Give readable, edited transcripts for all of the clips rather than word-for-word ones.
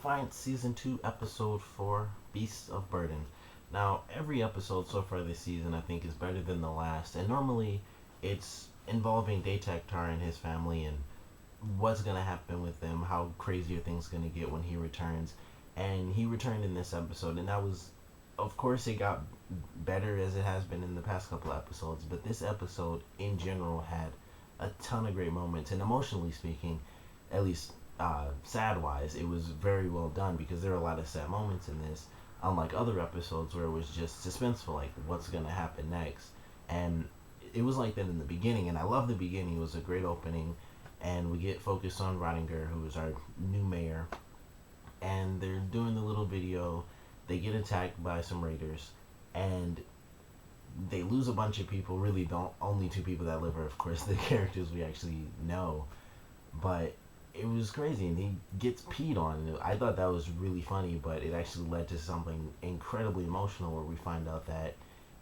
Defiance Season 2, Episode 4, Beasts of Burden. Now, every episode so far this season I think is better than the last, and normally it's involving Datak and his family and what's going to happen with them, how crazy are things going to get when he returns. And he returned in this episode, and that was, of course, it got better as it has been in the past couple episodes, but this episode in general had a ton of great moments, and emotionally speaking, at least sad wise, it was very well done because there are a lot of sad moments in this, unlike other episodes where it was just suspenseful, like what's gonna happen next. And it was like that in the beginning, and I love the beginning. It was a great opening, and we get focused on Rodinger, who is our new mayor, and they're doing the little video. They get attacked by some raiders, and they lose a bunch of people. Really, the only two people that live are, of course, the characters we actually know. But it was crazy, and he gets peed on. I thought that was really funny, but it actually led to something incredibly emotional where we find out that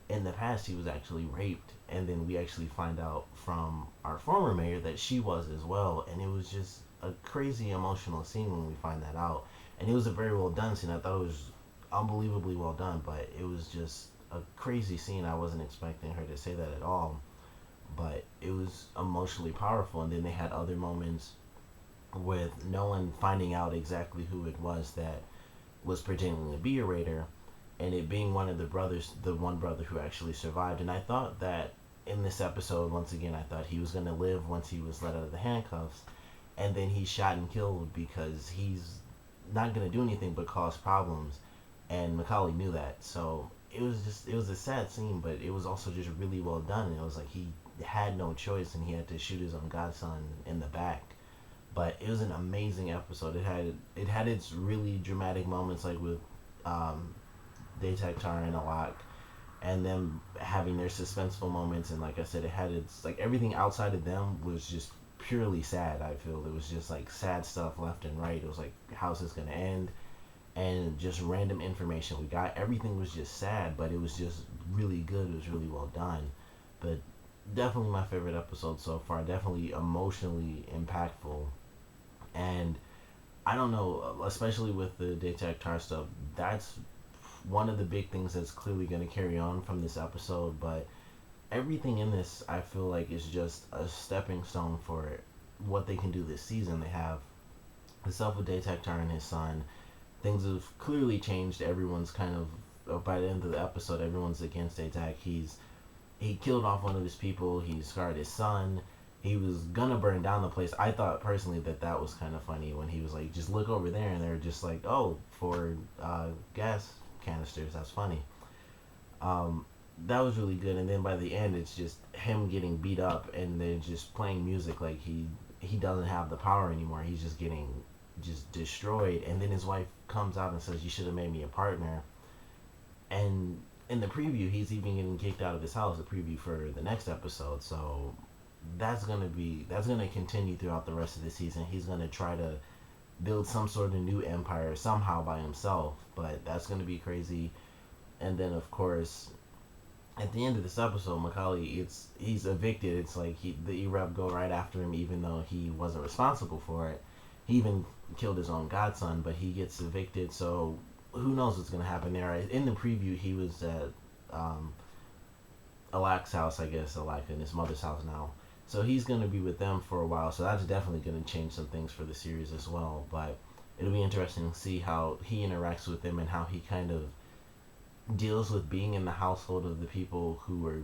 in the past he was actually raped, and then we actually find out from our former mayor that she was as well, and it was just a crazy emotional scene when we find that out. And it was a very well done scene. I thought it was unbelievably well done, but it was just a crazy scene. I wasn't expecting her to say that at all, but it was emotionally powerful. And then they had other moments with Nolan finding out exactly who it was that was pretending to be a raider, and it being one of the brothers, the one brother who actually survived. And I thought that in this episode, once again, I thought he was going to live once he was let out of the handcuffs, and then he's shot and killed because he's not going to do anything but cause problems, and Macaulay knew that. So it was a sad scene, but it was also just really well done. And it was like he had no choice, and he had to shoot his own godson in the back. But it was an amazing episode. It had its really dramatic moments, like with Datak and Alak, and them having their suspenseful moments. And like I said, it had its, like, everything outside of them was just purely sad. I feel it was just like sad stuff left and right. It was like, how's this gonna end? And just random information we got. Everything was just sad, but it was just really good. It was really well done. But definitely my favorite episode so far. Definitely emotionally impactful. And I don't know, especially with the Detectar stuff, that's one of the big things that's clearly going to carry on from this episode. But everything in this, I feel like, is just a stepping stone for what they can do this season. They have the stuff with Detectar and his son. Things have clearly changed. Everyone's kind of, by the end of the episode, everyone's against Datak. He killed off one of his people. He scarred his son. He was gonna burn down the place. I thought personally that that was kind of funny when he was like, just look over there, and they're just like, oh, for gas canisters. That's funny. Um, that was really good. And then by the end, it's just him getting beat up, and they're just playing music like he doesn't have the power anymore. He's just getting just destroyed. And then his wife comes out and says, you should have made me a partner. And in the preview, he's even getting kicked out of his house. The preview for the next episode. So that's gonna continue throughout the rest of the season. He's gonna try to build some sort of new empire somehow by himself, but that's gonna be crazy. And then of course, at the end of this episode, Macaulay, he's evicted. It's like the E-Rep go right after him, even though he wasn't responsible for it. He even killed his own godson, but he gets evicted. So who knows what's gonna happen there? In the preview, he was at Alak's house, I guess, Alak and his mother's house now. So he's going to be with them for a while. So that's definitely going to change some things for the series as well. But it'll be interesting to see how he interacts with them and how he kind of deals with being in the household of the people who are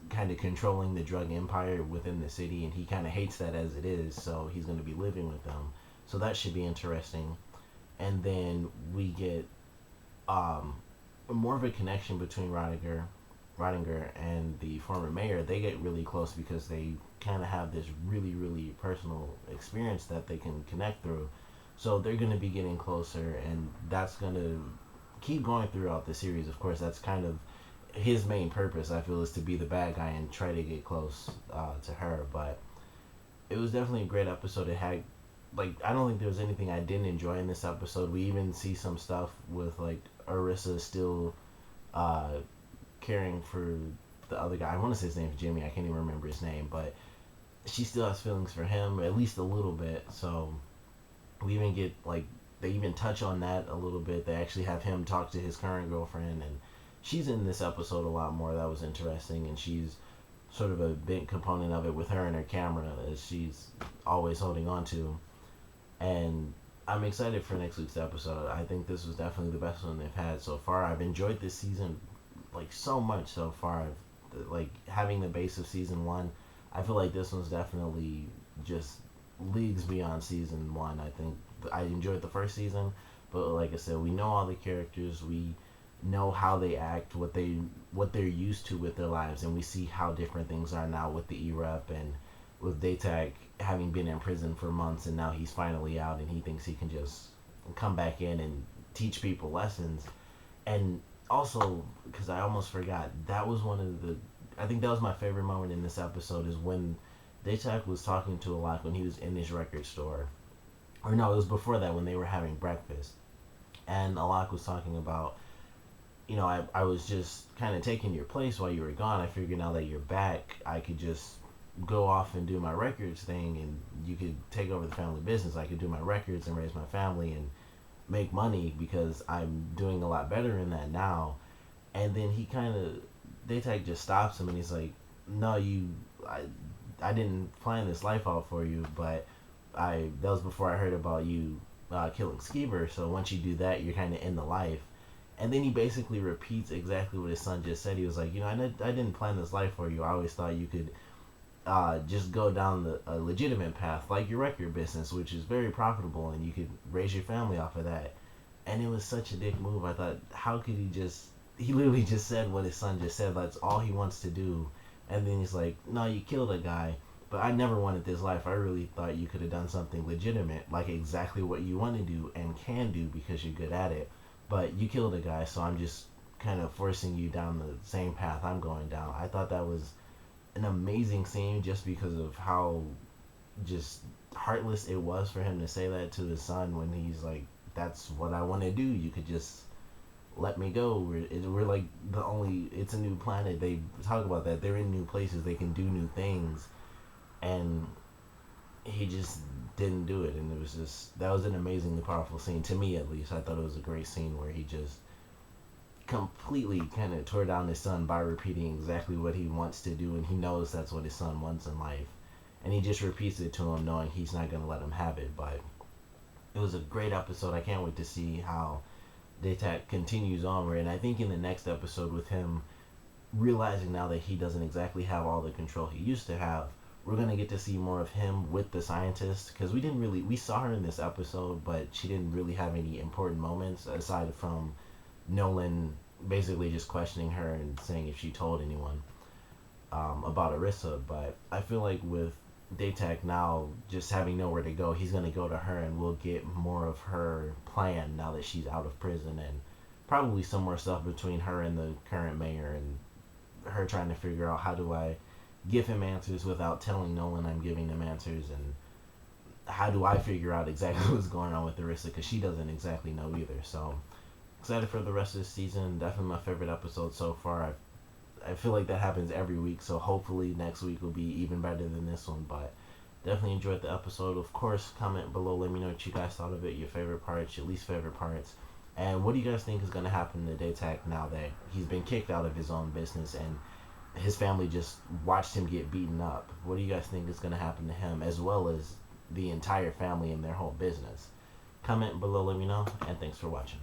kind of controlling the drug empire within the city. And he kind of hates that as it is. So he's going to be living with them. So that should be interesting. And then we get more of a connection between Rodinger and the former mayor. They get really close because they kind of have this really, really personal experience that they can connect through. So they're going to be getting closer, and that's going to keep going throughout the series. Of course, that's kind of his main purpose, I feel, is to be the bad guy and try to get close to her. But it was definitely a great episode. It had, like, I don't think there was anything I didn't enjoy in this episode. We even see some stuff with, like, Arissa still uh, caring for the other guy. I want to say his name's Jimmy. I can't even remember his name, but she still has feelings for him, at least a little bit. So we even get, like, they even touch on that a little bit. They actually have him talk to his current girlfriend, and she's in this episode a lot more. That was interesting, and she's sort of a big component of it with her and her camera as she's always holding on to. And I'm excited for next week's episode. I think this was definitely the best one they've had so far. I've enjoyed this season like so much so far. Like having the base of season one, I feel like this one's definitely just leagues beyond season one. I think I enjoyed the first season, but like I said, we know all the characters. We know how they act, what they're used to with their lives, and we see how different things are now with the E-Rep and with Datak having been in prison for months, and now he's finally out, and he thinks he can just come back in and teach people lessons. And also, because I almost forgot, that was one of the, I think that was my favorite moment in this episode, is when Datak was talking to Alak when he was in his record store. Or no, it was before that when they were having breakfast. And Alak was talking about, I was just kind of taking your place while you were gone. I figured now that you're back, I could just go off and do my records thing, and you could take over the family business. I could do my records and raise my family and make money because I'm doing a lot better in that now. And then he kind of, Datak just stops him and he's like, no, I didn't plan this life out for you, but that was before I heard about you killing Skeever. So once you do that, you're kind of in the life. And then he basically repeats exactly what his son just said. He was like, I didn't plan this life for you. I always thought you could just go down a legitimate path, like your record business, which is very profitable, and you could raise your family off of that. And it was such a dick move. I thought, how could he literally just said what his son just said. That's all he wants to do. And then he's like, no, you killed a guy, but I never wanted this life. I really thought you could have done something legitimate, like exactly what you want to do and can do because you're good at it. But you killed a guy, so I'm just kind of forcing you down the same path I'm going down. I thought that was an amazing scene just because of how just heartless it was for him to say that to his son when he's like, that's what I want to do. You could just let me go. We're like the only, it's a new planet. They talk about that. They're in new places. They can do new things. And he just didn't do it. And it was just, that was an amazingly powerful scene. To me, at least. I thought it was a great scene where he just completely kind of tore down his son by repeating exactly what he wants to do, and he knows that's what his son wants in life, and he just repeats it to him knowing he's not going to let him have it. But it was a great episode. I can't wait to see how Datak continues onward, and I think in the next episode with him realizing now that he doesn't exactly have all the control he used to have, we're going to get to see more of him with the scientist, because we saw her in this episode, but she didn't really have any important moments aside from Nolan basically just questioning her and saying if she told anyone about Arissa. But I feel like with Datak now just having nowhere to go, he's going to go to her, and we'll get more of her plan now that she's out of prison, and probably some more stuff between her and the current mayor, and her trying to figure out how do I give him answers without telling Nolan I'm giving them answers, and how do I figure out exactly what's going on with Arissa, because she doesn't exactly know either. So excited for the rest of the season. Definitely my favorite episode so far. I feel like that happens every week, so hopefully next week will be even better than this one. But definitely enjoyed the episode. Of course, comment below. Let me know what you guys thought of it, your favorite parts, your least favorite parts. And what do you guys think is going to happen to Datak now that he's been kicked out of his own business and his family just watched him get beaten up? What do you guys think is going to happen to him, as well as the entire family and their whole business? Comment below, let me know, and thanks for watching.